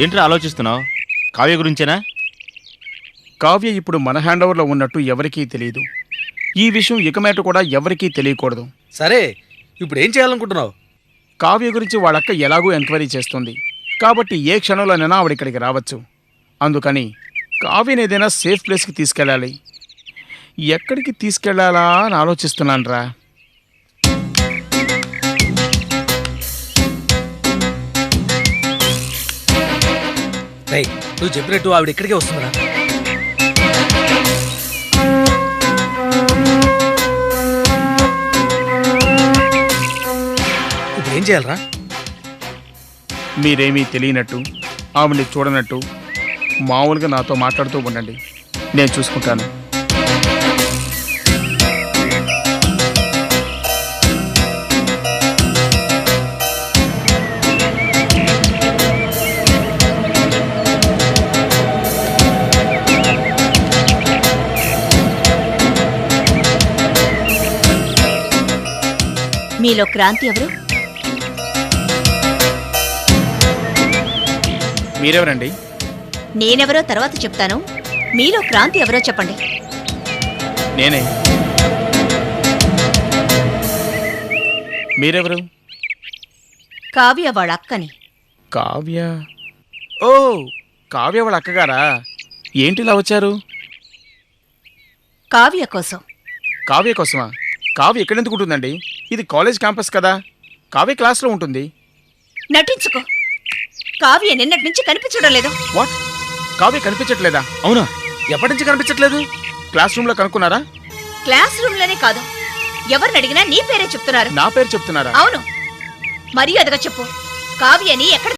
ఏంట్రా ఆలోచిస్తున్నావు? కావ్య గురించేనా? కావ్య ఇప్పుడు మన హ్యాండ్ ఓవర్లో ఉన్నట్టు ఎవరికీ తెలియదు. ఈ విషయం ఇకమేట కూడా ఎవరికీ తెలియకూడదు. సరే, ఇప్పుడు ఏం చేయాలనుకుంటున్నావు? కావ్య గురించి వాళ్ళక్క ఎలాగూ ఎంక్వైరీ చేస్తుంది కాబట్టి ఏ క్షణంలోనైనా ఆవిడ ఇక్కడికి రావచ్చు. అందుకని కావ్యని ఏదైనా సేఫ్ ప్లేస్కి తీసుకెళ్ళాలి. ఎక్కడికి తీసుకెళ్లాలా అని ఆలోచిస్తున్నానురా. రేయ్, నువ్వు చెప్పినట్టు ఆవిడ ఇక్కడికే వస్తుందా? ఇప్పుడు ఏం చేయాలరా? మీరేమీ తెలియనట్టు, ఆవిడ్ని చూడనట్టు మామూలుగా నాతో మాట్లాడుతూ ఉండండి, నేను చూసుకుంటాను. మీలో క్రాంతి ఎవరు? మీరెవరండి? నేనెవరో తర్వాత చెప్తాను. మీలో క్రాంతి ఎవరో చెప్పండి. నేనే. మీరెవరు? కావ్య వాళ్ళ అక్కని. కావ్య? ఓ, కావ్య వాళ్ళ అక్కగారా? ఏంటిలా వచ్చారు? కావ్య కోసం. కావ్య కోసమా? కావ్య ఎక్కడెందుకు ఉంటుందండి? ఇది కాలేజ్ క్యాంపస్ కదా, కావ్య క్లాస్లో ఉంటుంది. నటించుకో. కావ్య నిన్నటి నుంచి కనిపించడం లేదు. వాట్? కావ్య కనిపించట్లేదా? అవునా? ఎప్పటి నుంచి కనిపించట్లేదు? క్లాస్ రూమ్లో కనుక్కున్నారా? క్లాస్ రూమ్ లోనే కాదు, ఎవరిని అడిగినా నీ పేరే చెప్తున్నారు. నా పేరు చెప్తున్నారా? అవును, మర్యాదగా చెప్పు. కావ్యని ఎక్కడ